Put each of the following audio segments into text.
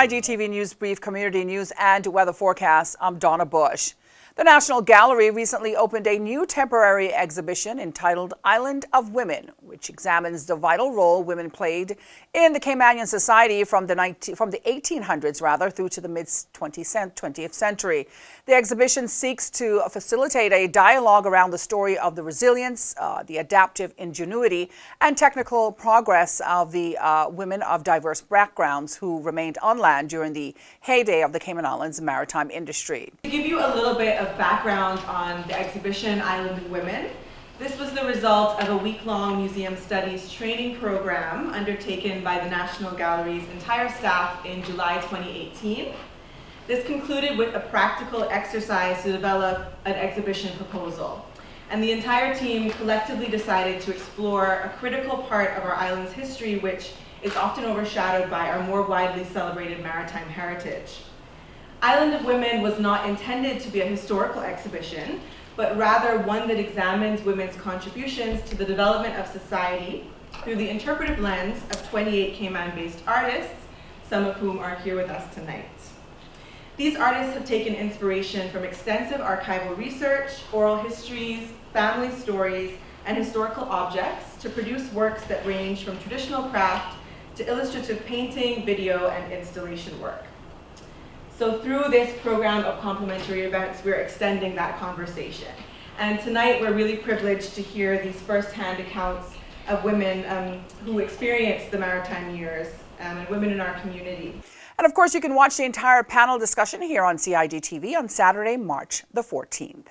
CIGTV News Brief, Community News and Weather Forecast. I'm Donna Bush. The National Gallery recently opened a new temporary exhibition entitled Island of Women, which examines the vital role women played in the Caymanian society from the 1800s through to the mid-20th century. The exhibition seeks to facilitate a dialogue around the story of the resilience, the adaptive ingenuity, and technical progress of the women of diverse backgrounds who remained on land during the heyday of the Cayman Islands maritime industry. To give you a little bit of background on the exhibition Island of Women, this was the result of a week-long museum studies training program undertaken by the National Gallery's entire staff in July 2018. This concluded with a practical exercise to develop an exhibition proposal. And the entire team collectively decided to explore a critical part of our island's history, which is often overshadowed by our more widely celebrated maritime heritage. Island of Women was not intended to be a historical exhibition, but rather one that examines women's contributions to the development of society through the interpretive lens of 28 Cayman-based artists, some of whom are here with us tonight. These artists have taken inspiration from extensive archival research, oral histories, family stories, and historical objects to produce works that range from traditional craft to illustrative painting, video, and installation work. So through this program of complementary events, we're extending that conversation. And tonight, we're really privileged to hear these firsthand accounts of women who experienced the maritime years and women in our community. And of course, you can watch the entire panel discussion here on CIGTV on Saturday, March the 14th.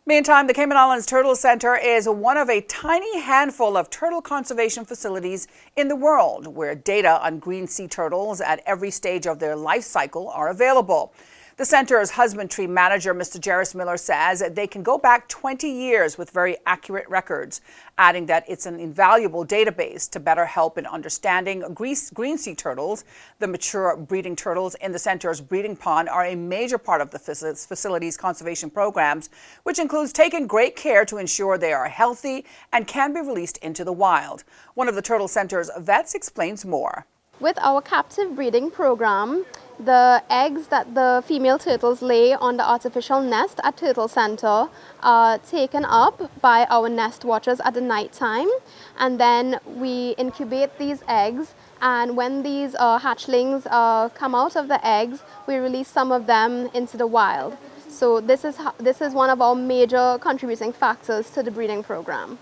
Meantime, the Cayman Islands Turtle Center is one of a tiny handful of turtle conservation facilities in the world where data on green sea turtles at every stage of their life cycle are available. The center's husbandry manager, Mr. Jairus Miller, says that they can go back 20 years with very accurate records, adding that it's an invaluable database to better help in understanding green sea turtles. The mature breeding turtles in the center's breeding pond are a major part of the facility's conservation programs, which includes taking great care to ensure they are healthy and can be released into the wild. One of the Turtle Center's vets explains more. With our captive breeding program, the eggs that the female turtles lay on the artificial nest at Turtle Center are taken up by our nest watchers at the night time, and then we incubate these eggs, and when these hatchlings come out of the eggs, we release some of them into the wild. So this is one of our major contributing factors to the breeding program.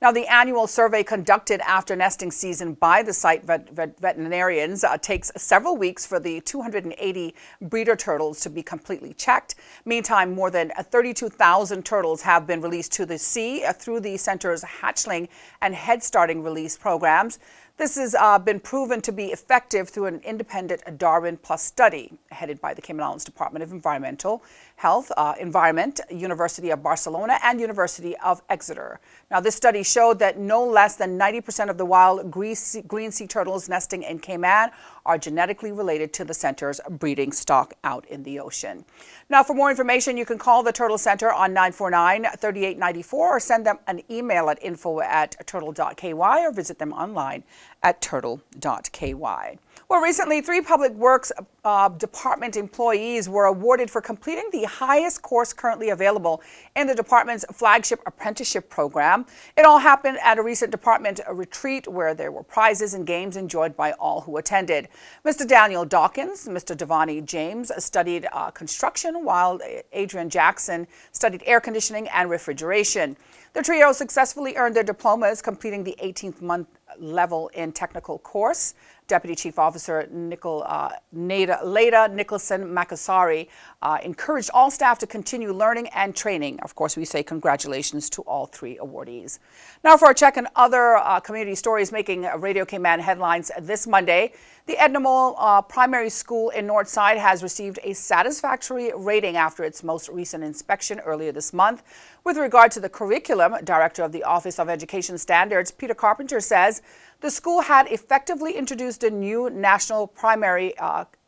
Now, the annual survey conducted after nesting season by the site veterinarians takes several weeks for the 280 breeder turtles to be completely checked. Meantime, more than 32,000 turtles have been released to the sea through the center's hatchling and head starting release programs. This has been proven to be effective through an independent Darwin Plus study headed by the Cayman Islands Department of Environmental Health, Environment, University of Barcelona, and University of Exeter. Now, this study showed that no less than 90% of the wild green sea turtles nesting in Cayman are genetically related to the center's breeding stock out in the ocean. Now, for more information, you can call the Turtle Center on 949-3894 or send them an email at info@turtle.ky or visit them online at turtle.ky. Well, recently, 3 Public Works Department employees were awarded for completing the highest course currently available in the department's flagship apprenticeship program. It all happened at a recent department retreat where there were prizes and games enjoyed by all who attended. Mr. Daniel Dawkins, Mr. Devani James studied construction, while Adrian Jackson studied air conditioning and refrigeration. The trio successfully earned their diplomas, completing the 18th month level in technical course. Deputy Chief Officer Leda Nicholson Makasari encouraged all staff to continue learning and training. Of course, we say congratulations to all 3 awardees. Now for a check on other community stories making Radio Cayman headlines this Monday. The Edna Mole Primary School in Northside has received a satisfactory rating after its most recent inspection earlier this month. With regard to the curriculum, Director of the Office of Education Standards, Peter Carpenter, says the school had effectively introduced a new national primary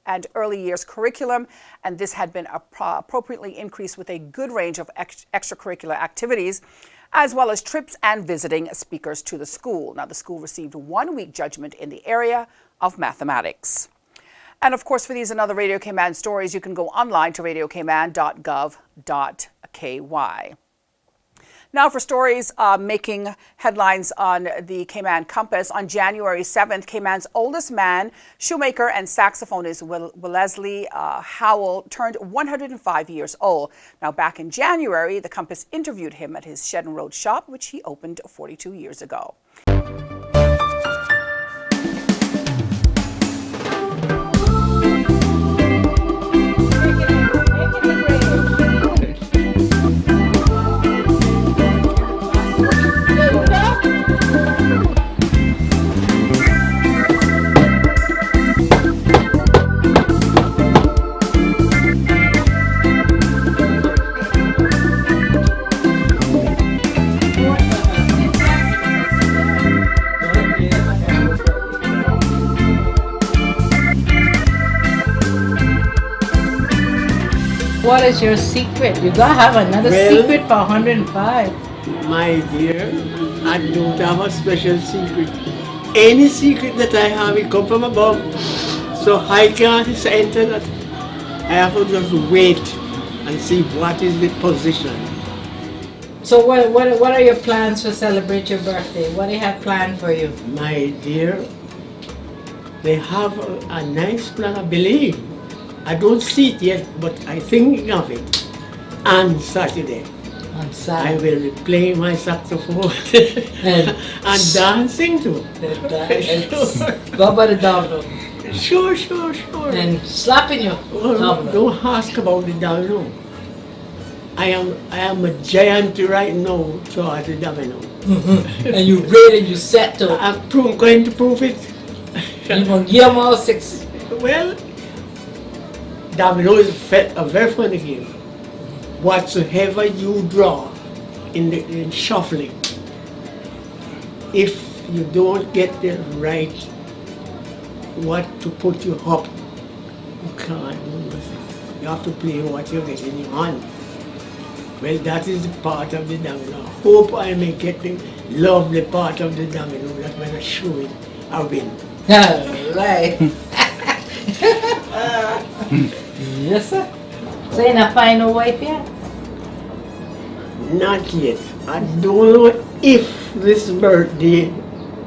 and early years curriculum, and this had been appropriately increased with a good range of extracurricular activities, as well as trips and visiting speakers to the school. Now, the school received 1 week judgment in the area of mathematics. And of course, for these and other Radio Cayman stories, you can go online to radiocayman.gov.ky. Now for stories making headlines on the Cayman Compass. On January 7th, Cayman's oldest man, shoemaker and saxophonist Wellesley Howell, turned 105 years old. Now back in January, the Compass interviewed him at his Shedden Road shop, which he opened 42 years ago. What is your secret? You gotta have another secret for 105. My dear, I don't have a special secret. Any secret that I have, it comes from above. So I can't enter that. I have to just wait and see what is the position. So what are your plans to celebrate your birthday? What do you have planned for you? My dear, they have a nice plan, I believe. I don't see it yet, but I think of it. On Saturday, On I Saturday. will be playing my saxophone And- and dancing too. Go by the domino Sure. and slapping you. Well, Domino. don't ask about the domino. I am a giant right now, so at the domino. And you read and you set to. I'm going to prove it. You gonna give them all 6. Well, domino is a very funny game. Whatsoever you draw in shuffling, if you don't get the right what to put you up, you can't do nothing. You have to play what you get in your hand. Well, that is the part of the domino. I hope I may get the lovely part of the domino that when I show it, I win. Right. Yes, sir. So you not find no wife yet? Not yet. I don't know if this birthday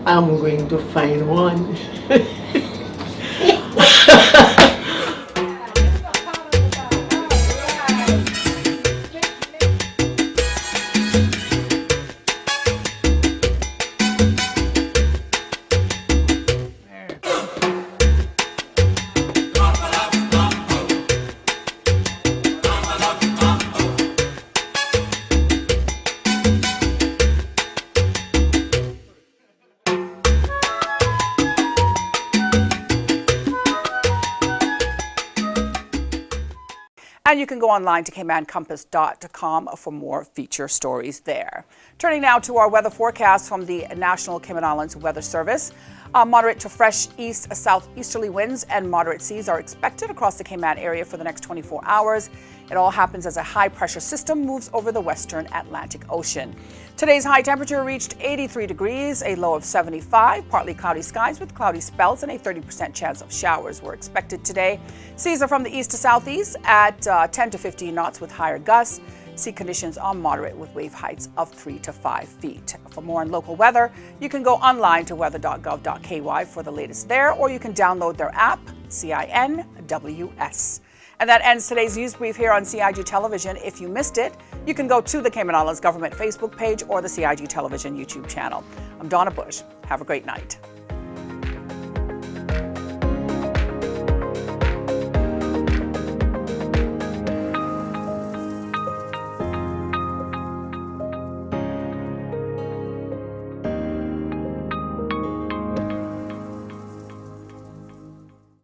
I'm going to find one. And you can go online to caymancompass.com for more feature stories there. Turning now to our weather forecast from the National Cayman Islands Weather Service. Moderate to fresh east-southeasterly winds and moderate seas are expected across the Cayman area for the next 24 hours. It all happens as a high-pressure system moves over the western Atlantic Ocean. Today's high temperature reached 83 degrees, a low of 75, partly cloudy skies with cloudy spells and a 30% chance of showers were expected today. Seas are from the east to southeast at 10 to 15 knots with higher gusts. Sea conditions are moderate with wave heights of 3 to 5 feet. For more on local weather, you can go online to weather.gov.ky for the latest there, or you can download their app, CINWS. And that ends today's news brief here on CIG Television. If you missed it, you can go to the Cayman Islands Government Facebook page or the CIG Television YouTube channel. I'm Donna Bush. Have a great night.